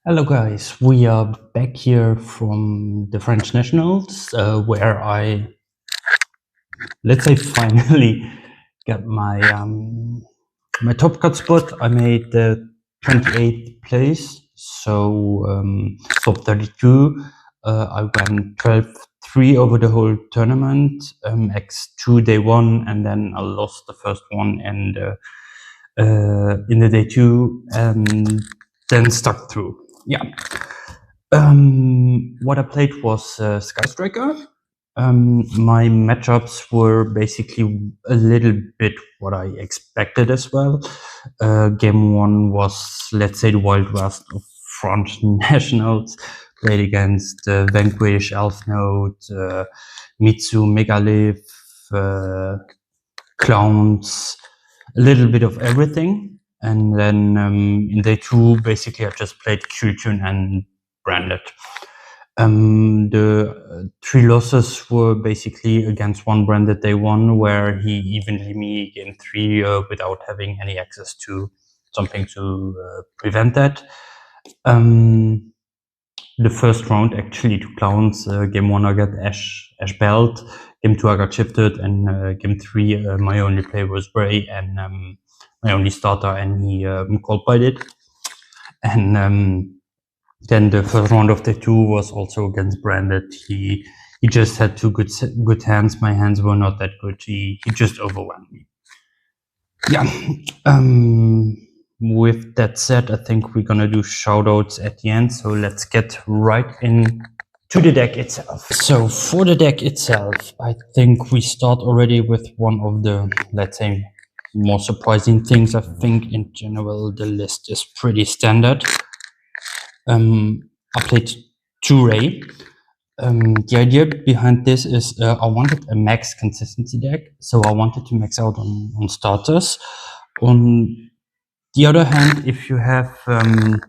Hello guys, we are back here from the French Nationals, where I, let's say, finally got my top cut spot. I made the 28th place, so top 32. I went 12-3 over the whole tournament, X2 day one, and then I lost the first one and in the day two, and then stuck through. Yeah. What I played was Sky Striker. My matchups were basically a little bit what I expected as well. Game one was, let's say, the Wild West of French Nationals. Played against Vanquish, Elf Note, Mitsu, Megalith, Clowns, a little bit of everything. And then in day two, basically, I just played Qtune and Branded. The three losses were basically against one Branded day one, where he evenly me game three without having any access to something to prevent that. The first round actually to Clowns. Game one I got Ash Belt. Game two I got shifted, and game three my only play was Bray and my only starter, and he called by it. And then the first round of the two was also against Branded. He just had two good hands. My hands were not that good. He just overwhelmed me. Yeah. With that said, I think we're gonna do shoutouts at the end. So let's get right in to the deck itself. So for the deck itself, I think we start already with one of the, let's say, more surprising things. I think in general the list is pretty standard. I played 2 Ray. The idea behind this is I wanted a max consistency deck, so I wanted to max out on starters. On the other hand, if you have a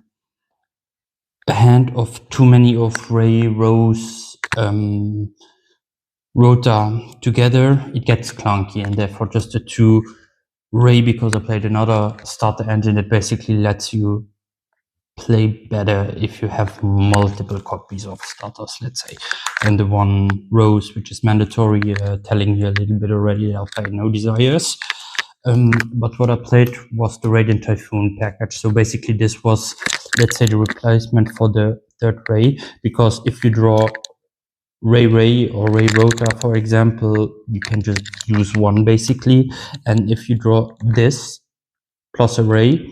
hand of too many of Ray, Rose, Rota together, it gets clunky, and therefore just the 2 Ray, because I played another starter engine that basically lets you play better if you have multiple copies of starters, let's say, and the 1 Rose, which is mandatory, telling you a little bit already, I'll play no desires. But what I played was the Radiant Typhoon package. So basically this was, let's say, the replacement for the 3rd Ray, because if you draw Ray or Ray Rota, for example, you can just use 1 basically, and if you draw this plus a Ray,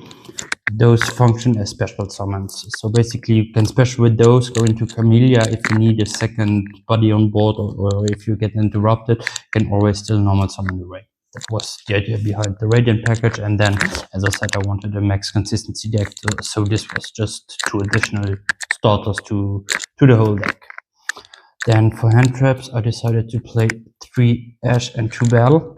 those function as special summons. So basically you can special with those, go into Camellia if you need a second body on board, or if you get interrupted, you can always still normal summon the Ray. That was the idea behind the Radiant package. And then, as I said, I wanted a max consistency deck, so this was just 2 additional starters to the whole deck. Then for hand traps, I decided to play 3 Ash and 2 Bell.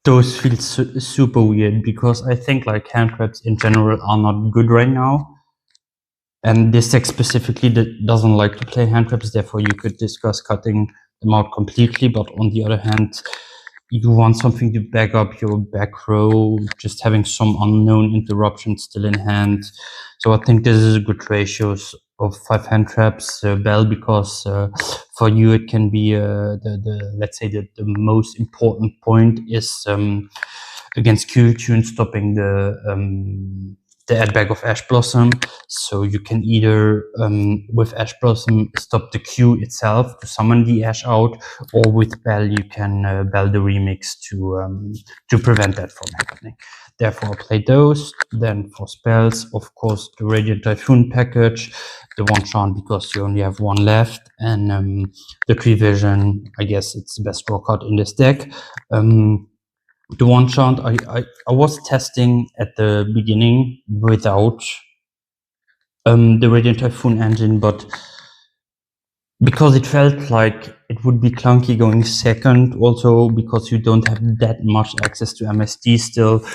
Those feel super weird, because I think like hand traps in general are not good right now. And this deck specifically doesn't like to play hand traps, therefore you could discuss cutting them out completely. But on the other hand, you want something to back up your back row, just having some unknown interruptions still in hand. So I think this is a good ratio of 5 hand traps, Bell, because for you it can be let's say the most important point is against Qtune stopping the add back of Ash Blossom. So you can either with Ash Blossom stop the Q itself to summon the Ash out, or with Bell you can Bell the remix to prevent that from happening. Therefore I played those. Then for spells, of course, the Radiant Typhoon package, the 1 chant because you only have 1 left, and the Tree Vision, I guess it's the best draw card in this deck. The 1 chant I was testing at the beginning without the Radiant Typhoon engine, but because it felt like it would be clunky going second, also because you don't have that much access to MSD still,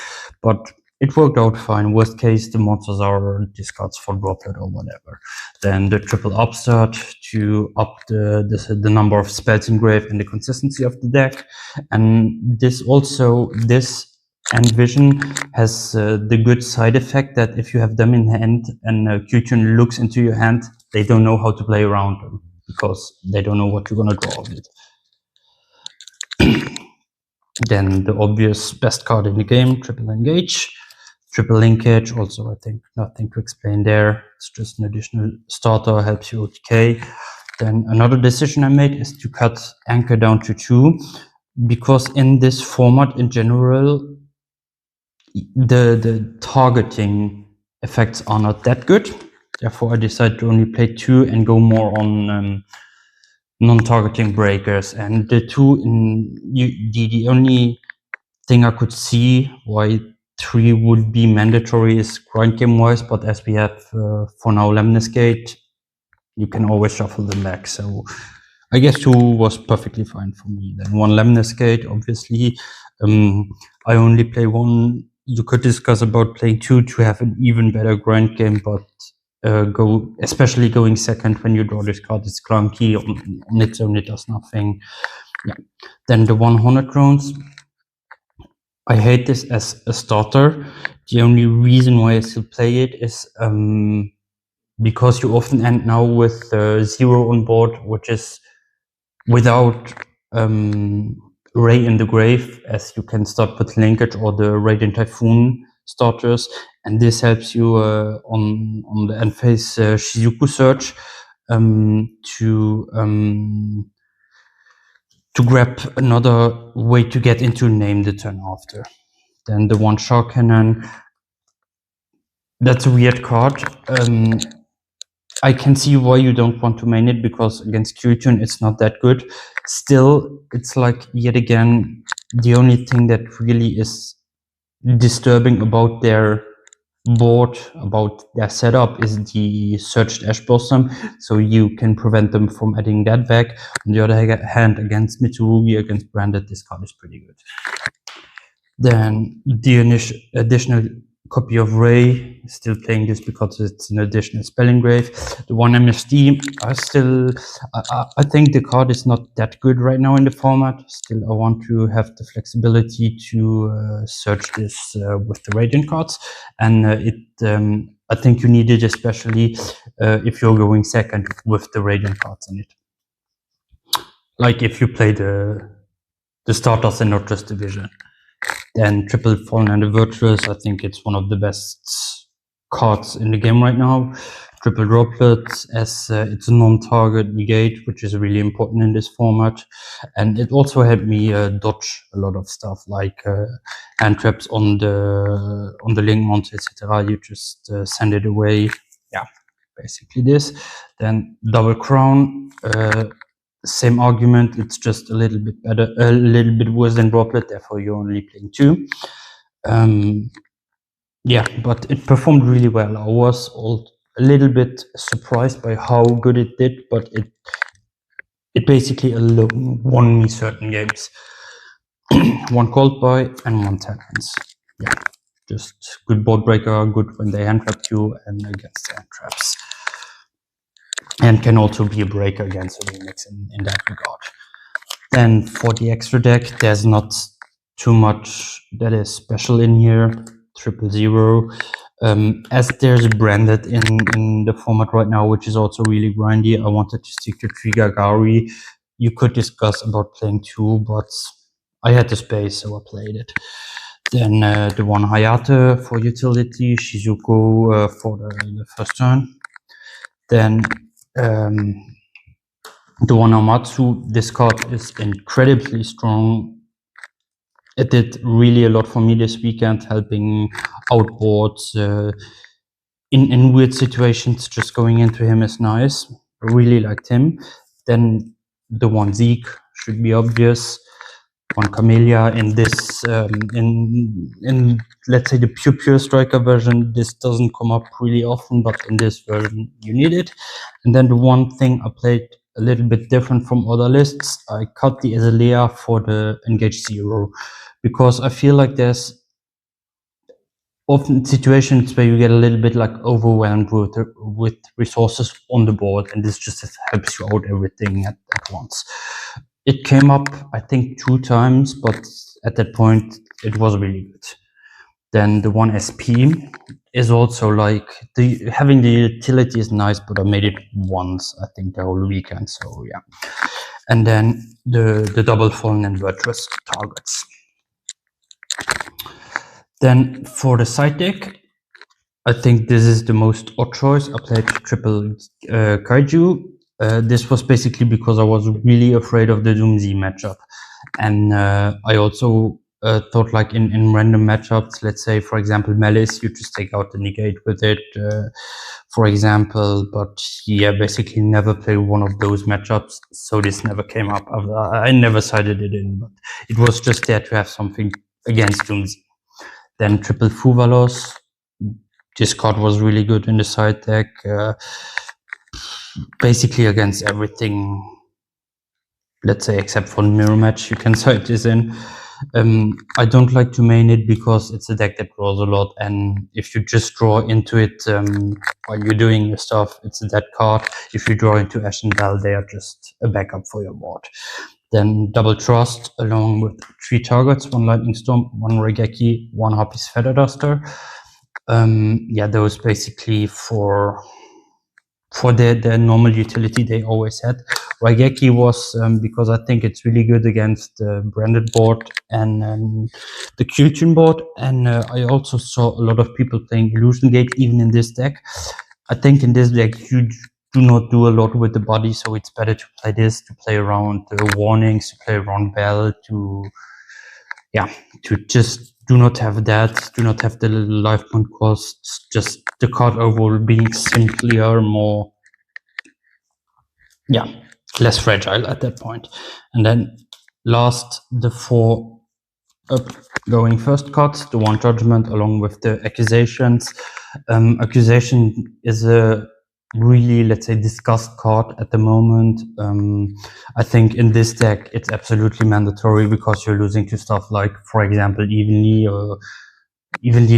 but it worked out fine. Worst case, the monsters are discards for droplet or whatever. Then the triple upstart to up the number of spells engraved and the consistency of the deck. And this and Vision has the good side effect that if you have them in hand and Q-Tune looks into your hand, they don't know how to play around them because they don't know what you're gonna draw with it. Then the obvious best card in the game, Triple Engage. Triple Linkage, also I think nothing to explain there. It's just an additional starter, helps you OTK. Then another decision I made is to cut Anchor down to 2, because in this format in general, the targeting effects are not that good. Therefore, I decided to only play 2 and go more on non-targeting breakers. And the 2 the only thing I could see why 3 would be mandatory is grind game wise, but as we have for now Lemniscate, you can always shuffle them back. So I guess 2 was perfectly fine for me. Then 1 Lemniscate, obviously. I only play 1. You could discuss about playing 2 to have an even better grind game, but especially going second when you draw this card is clunky. On its own, it does nothing. Yeah. Then the 100 drones. I hate this as a starter. The only reason why I still play it is because you often end now with 0 on board, which is without Ray in the Grave, as you can start with Linkage or the Radiant Typhoon starters, and this helps you on the end phase Shizuku Search to grab another way to get into name the turn after. Then the 1 Shark Cannon. That's a weird card. I can see why you don't want to main it, because against Q-Tune it's not that good. Still, it's like, yet again, the only thing that really is disturbing about their board, about their setup, is the Searched Ash Blossom, so you can prevent them from adding that back. On the other hand, against Mitsurugi, against Branded, this card is pretty good. Then the additional copy of Ray, still playing this because it's an additional spell engrave. The 1 MSD, I think the card is not that good right now in the format. Still, I want to have the flexibility to search this with the Radiant cards, and I think you need it especially if you're going second with the Radiant cards in it. Like if you play the starters and not just the Vision. Then Triple Fallen and the Virtuous, I think it's one of the best cards in the game right now. Triple Droplets, as it's a non-target negate, which is really important in this format. And it also helped me dodge a lot of stuff, like hand traps on the Link Monster, etc. You just send it away. Yeah, basically this. Then Double Crown. Same argument, it's just a little bit better, a little bit worse than Droplet, therefore you're only playing 2. Yeah, but it performed really well. I was a little bit surprised by how good it did, but it basically alone won me certain games. 1 Cold Boy and 1 Talents. Yeah, just good board breaker, good when they hand trap you and against hand traps. And can also be a breaker against a remix in that regard. Then for the extra deck, there's not too much that is special in here. 000. As there's Branded in the format right now, which is also really grindy, I wanted to stick to Trigagari. You could discuss about playing 2, but I had the space, so I played it. Then the 1 Hayate for utility, Shizuku for the first turn. Then the 1 Amatsu, this card is incredibly strong. It did really a lot for me this weekend, helping outboards in weird situations. Just going into him is nice. I really liked him. Then the 1 Zeke should be obvious. 1 Camellia in this, in let's say the pure striker version, this doesn't come up really often, but in this version you need it. And then the one thing I played a little bit different from other lists, I cut the Azalea for the Engage 0, because I feel like there's often situations where you get a little bit like overwhelmed with resources on the board, and this just helps you out everything at once. It came up, I think, 2 times, but at that point, it was really good. Then the 1SP is also like, having the utility is nice, but I made it once, I think, the whole weekend, so yeah. And then the double fallen and virtuous targets. Then for the side deck, I think this is the most odd choice. I played triple Kaiju. This was basically because I was really afraid of the Doom Z matchup. And I also thought, like, in random matchups, let's say, for example, Malice, you just take out the negate with it, for example. But yeah, basically never play one of those matchups. So this never came up. I never sided it in, but it was just there to have something against Doom Z. Then triple Fuvalos. This card was really good in the side deck, basically against everything, let's say, except for mirror match, you can side this in. I don't like to main it because it's a deck that draws a lot, and if you just draw into it while you're doing your stuff, it's a dead card. If you draw into Ash and Bell, they are just a backup for your board. Then double Trust along with 3 targets, 1 Lightning Storm, 1 Regeki, 1 Harpy's Feather Duster. Yeah, those basically for their normal utility they always had. Raigeki was because I think it's really good against the branded board and the Kyujin board, and I also saw a lot of people playing Illusion Gate even in this deck. I think in this deck you do not do a lot with the body, so it's better to play this, to play around the warnings, to play around Bell, to just do not have that, do not have the life point costs, just the card overall being simpler, more, less fragile at that point. And then last, the 4 going first cards, the 1 Judgment along with the Accusations. Accusation is a really, let's say, discussed card at the moment. I think in this deck it's absolutely mandatory because you're losing to stuff like, for example, evenly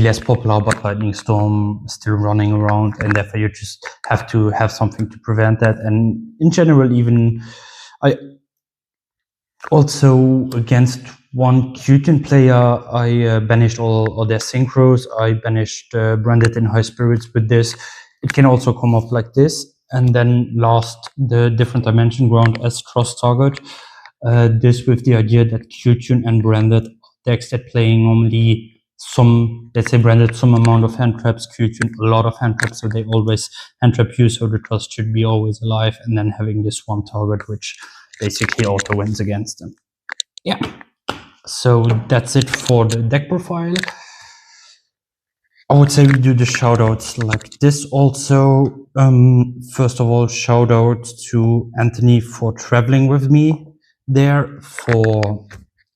less popular, but Lightning Storm still running around, and therefore you just have to have something to prevent that. And in general, even I also, against 1 Kyujin player, I banished all their synchros. I banished Branded in High Spirits with this. It can also come off like this. And then last, the Different Dimension Ground as cross target. This with the idea that Kyujin and Branded decks that playing normally some, let's say, Branded some amount of hand traps, Kyujin a lot of hand traps, so they always hand trap you, so the trust should be always alive, and then having this 1 target which basically auto wins against them. Yeah, so that's it for the deck profile. I would say we do the shoutouts like this also. First of all, shout out to Anthony for traveling with me there, for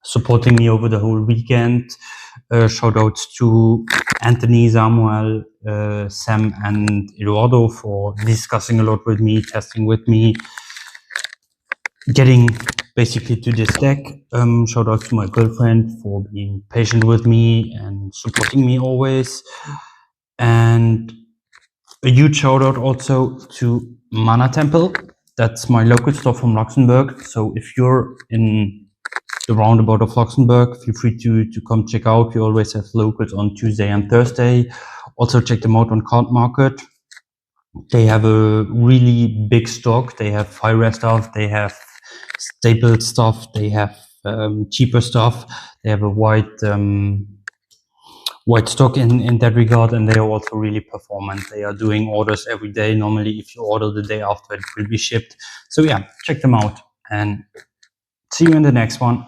supporting me over the whole weekend. Shout outs to Anthony, Samuel, Sam, and Eduardo for discussing a lot with me, testing with me, getting basically to this deck. Shout out to my girlfriend for being patient with me and supporting me always. And a huge shout out also to Mana Temple. That's my local store from Luxembourg. So if you're in the roundabout of Luxembourg, feel free to come check out. We always have locals on Tuesday and Thursday. Also check them out on Card Market. They have a really big stock. They have high-rare stuff. They have staple stuff. They have cheaper stuff. They have a wide stock in that regard, and they are also really performant. They are doing orders every day. Normally, if you order the day after, it will be shipped. So yeah, check them out and see you in the next one.